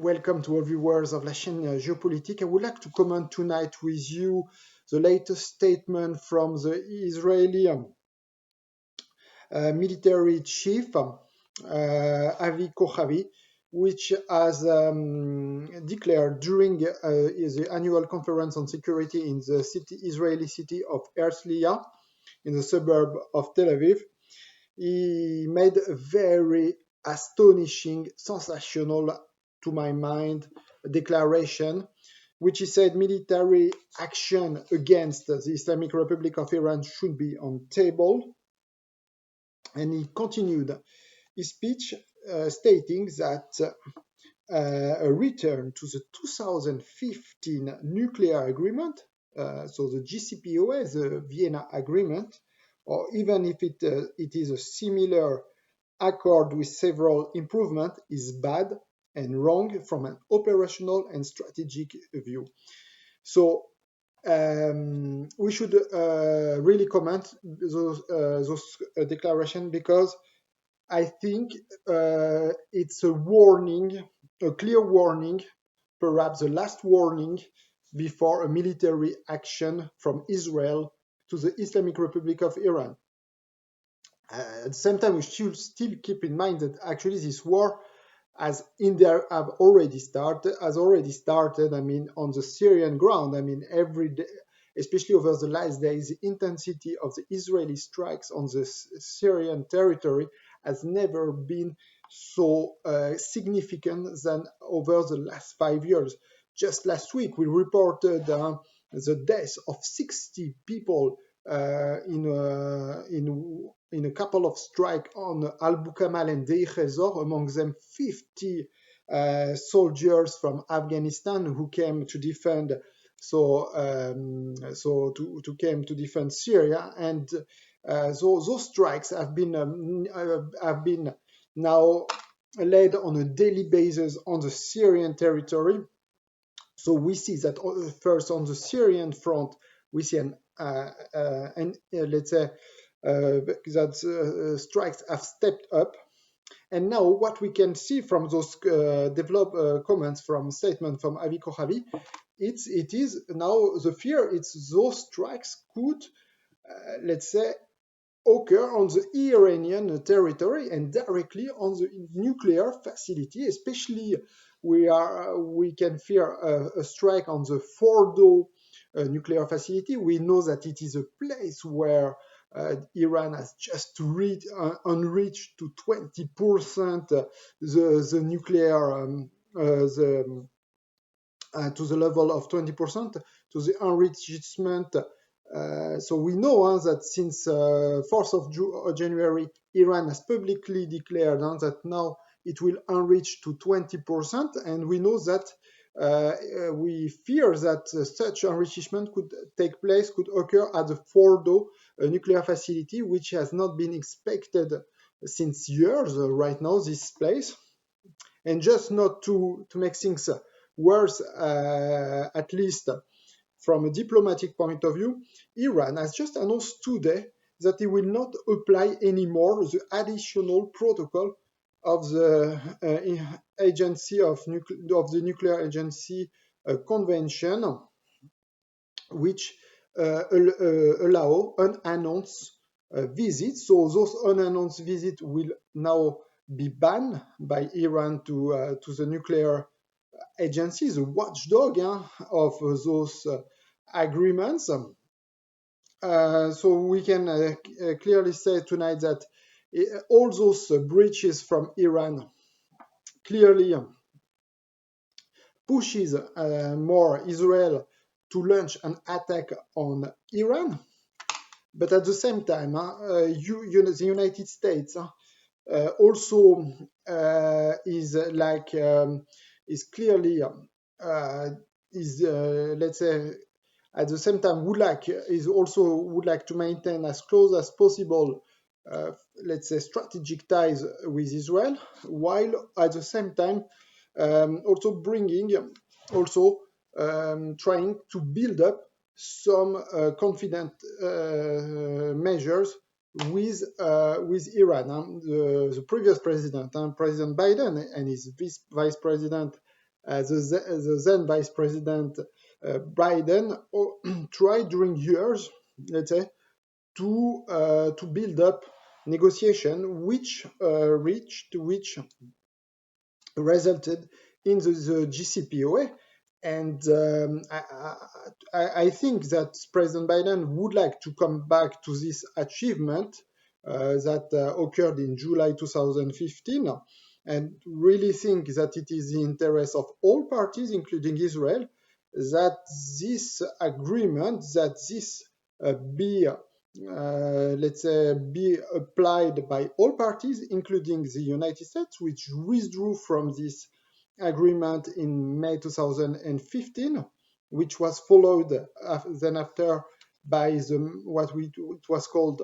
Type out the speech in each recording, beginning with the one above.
welcome to all viewers of La Chaîne Géopolitique. I would like to comment tonight with you the latest statement from the Israeli military chief, Avi Kochavi, which has declared during the annual conference on security in the Israeli city of Herzliya, in the suburb of Tel Aviv. He made a very astonishing, sensational, to my mind, declaration, which he said military action against the Islamic Republic of Iran should be on table. And he continued his speech stating that a return to the 2015 nuclear agreement, so the JCPOA, the Vienna Agreement, or even if it is a similar accord with several improvements, is bad and wrong from an operational and strategic view. So we should really comment those declarations, because I think it's a warning, a clear warning, perhaps the last warning before a military action from Israel to the Islamic Republic of Iran. At the same time, we should still keep in mind that actually this war has already started. I mean, on the Syrian ground. I mean, every day, especially over the last days, the intensity of the Israeli strikes on the Syrian territory has never been so significant than over the last 5 years. Just last week, we reported the death of 60 people in a couple of strikes on Al Bukamal and Deir Ezor, among them 50 soldiers from Afghanistan who came to defend came to defend Syria, and those strikes have been now led on a daily basis on the Syrian territory. So we see that first on the Syrian front, we see let's say that strikes have stepped up. And now what we can see from those developed comments from statement from Avi Kochavi, it is now the fear. It's those strikes could, let's say, occur on the Iranian territory and directly on the nuclear facility. Especially, we can fear a strike on the Fordo nuclear facility. We know that it is a place where Iran has just unreached to 20% the nuclear to the level of 20% to the enrichment. So we know that since 4th of January, Iran has publicly declared that now it will enrich to 20%, and we know that we fear that such enrichment could occur at the Fordo nuclear facility, which has not been expected since years right now, this place. And just not to make things worse, at least from a diplomatic point of view, Iran has just announced today that it will not apply anymore the additional protocol of the Nuclear Agency Convention, which allow unannounced visits. So those unannounced visits will now be banned by Iran to the nuclear agency, the watchdog of those agreements. So we can clearly say tonight that all those breaches from Iran clearly pushes more Israel to launch an attack on Iran. But at the same time, the United States also is clearly let's say, at the same time would like to maintain as close as possible let's say strategic ties with Israel, while at the same time also trying to build up some confident measures with Iran. The previous president, President Biden, and his vice president the then Vice President Biden tried during years, let's say, to build up negotiation, which resulted in the JCPOA. And I think that President Biden would like to come back to this achievement that occurred in July 2015, and really think that it is the interest of all parties, including Israel, that this agreement, that this be let's say, be applied by all parties, including the United States, which withdrew from this agreement in May 2015, which was followed then after by it was called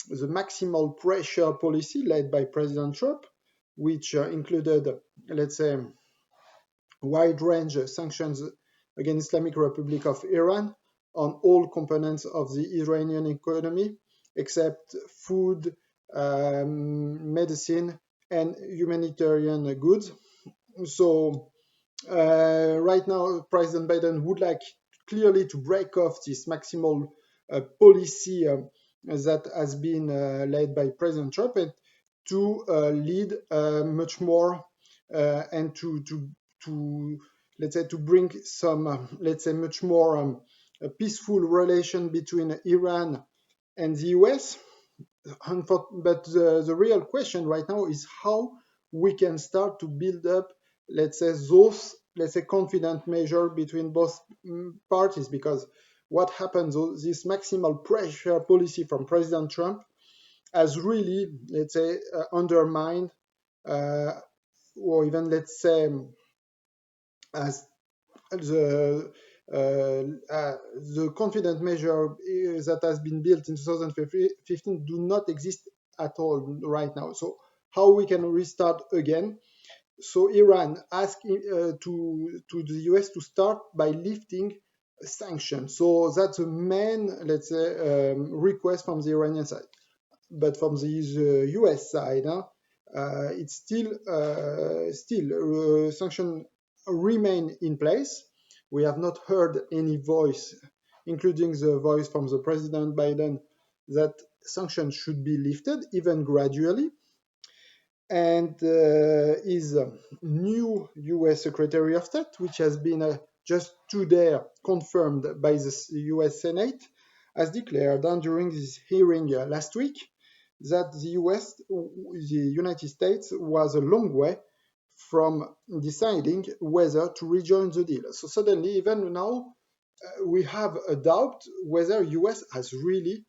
the maximal pressure policy led by President Trump, which included, let's say, wide range sanctions against Islamic Republic of Iran on all components of the Iranian economy, except food, medicine, and humanitarian goods. So right now, President Biden would like clearly to break off this maximal policy that has been led by President Trump, and to lead much more and to let's say, to bring some let's say, much more a peaceful relation between Iran and the US. But the real question right now is how we can start to build up, let's say, those, let's say, confident measure between both parties, because what happens, this maximal pressure policy from President Trump has really, let's say, undermined uh, or even, let's say, as the the confident measure that has been built in 2015 do not exist at all right now. So how we can restart again? So Iran asked to the US to start by lifting sanctions. So that's the main, let's say, request from the Iranian side. But from the US side, it's still sanctions remain in place. We have not heard any voice, including the voice from the President Biden, that sanctions should be lifted, even gradually. And his new US Secretary of State, which has been just today confirmed by the US Senate, has declared during this hearing last week that the United States, was a long way from deciding whether to rejoin the deal. So suddenly, even now, we have a doubt whether US is really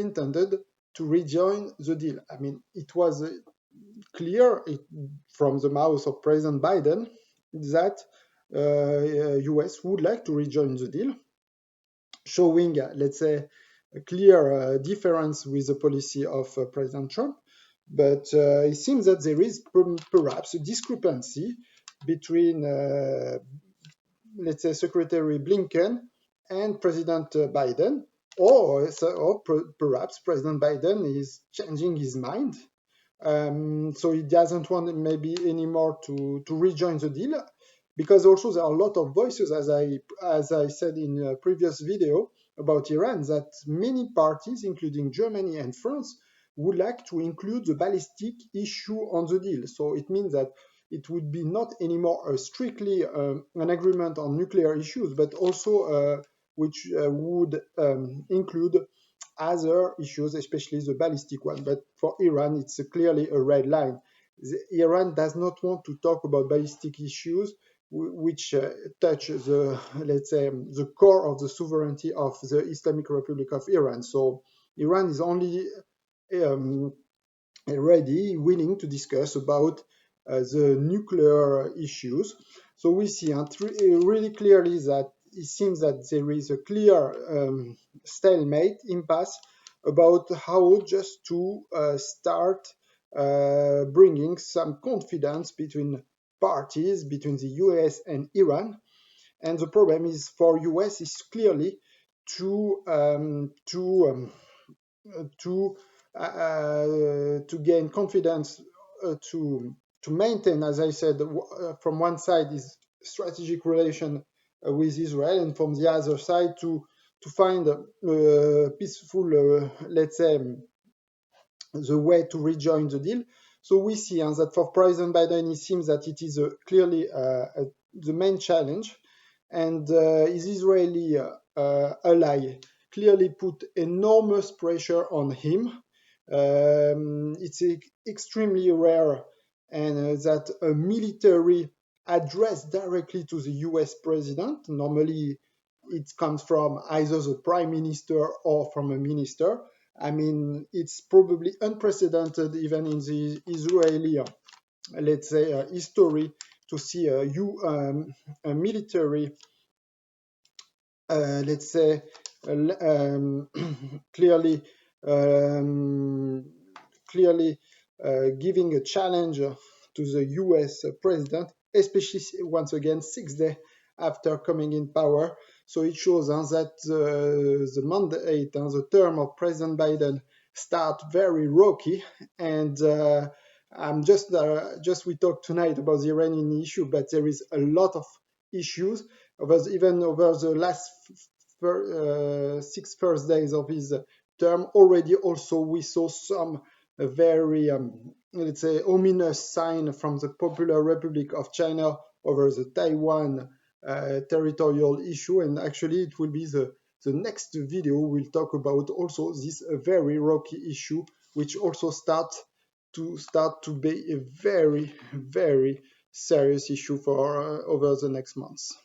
intended to rejoin the deal. I mean, it was clear from the mouth of President Biden that US would like to rejoin the deal, showing, let's say, a clear difference with the policy of President Trump. But it seems that there is perhaps a discrepancy between, let's say, Secretary Blinken and President Biden, or perhaps President Biden is changing his mind. So he doesn't want maybe anymore to rejoin the deal, because also there are a lot of voices, as I said in a previous video about Iran, that many parties, including Germany and France, would like to include the ballistic issue on the deal. So it means that it would be not anymore strictly an agreement on nuclear issues, but also which would include other issues, especially the ballistic one. But for Iran, it's clearly a red line. Iran does not want to talk about ballistic issues which touch the, let's say, the core of the sovereignty of the Islamic Republic of Iran. So Iran is only ready, willing to discuss about the nuclear issues. So we see really clearly that it seems that there is a clear stalemate, impasse, about how just to start bringing some confidence between parties, between the US and Iran. And the problem is for US is clearly to to gain confidence to to maintain, as I said, from one side is strategic relation with Israel, and from the other side to find a peaceful, let's say, the way to rejoin the deal. So we see that for President Biden, it seems that it is clearly the main challenge, and his Israeli ally clearly put enormous pressure on him. It's extremely rare, and that a military address directly to the US president. Normally, it comes from either the prime minister or from a minister. I mean, it's probably unprecedented even in the Israeli, let's say, history to see a military, let's say, clearly, um, clearly giving a challenge to the U.S. president, especially once again 6 days after coming in power. So it shows that the mandate and the term of President Biden start very rocky. And I'm just we talked tonight about the Iranian issue, but there is a lot of issues even over the last six first days of his term. Already, also we saw some very let's say ominous sign from the Popular Republic of China over the Taiwan territorial issue, and actually it will be the next video will talk about also this very rocky issue, which also start to be a very serious issue for over the next months.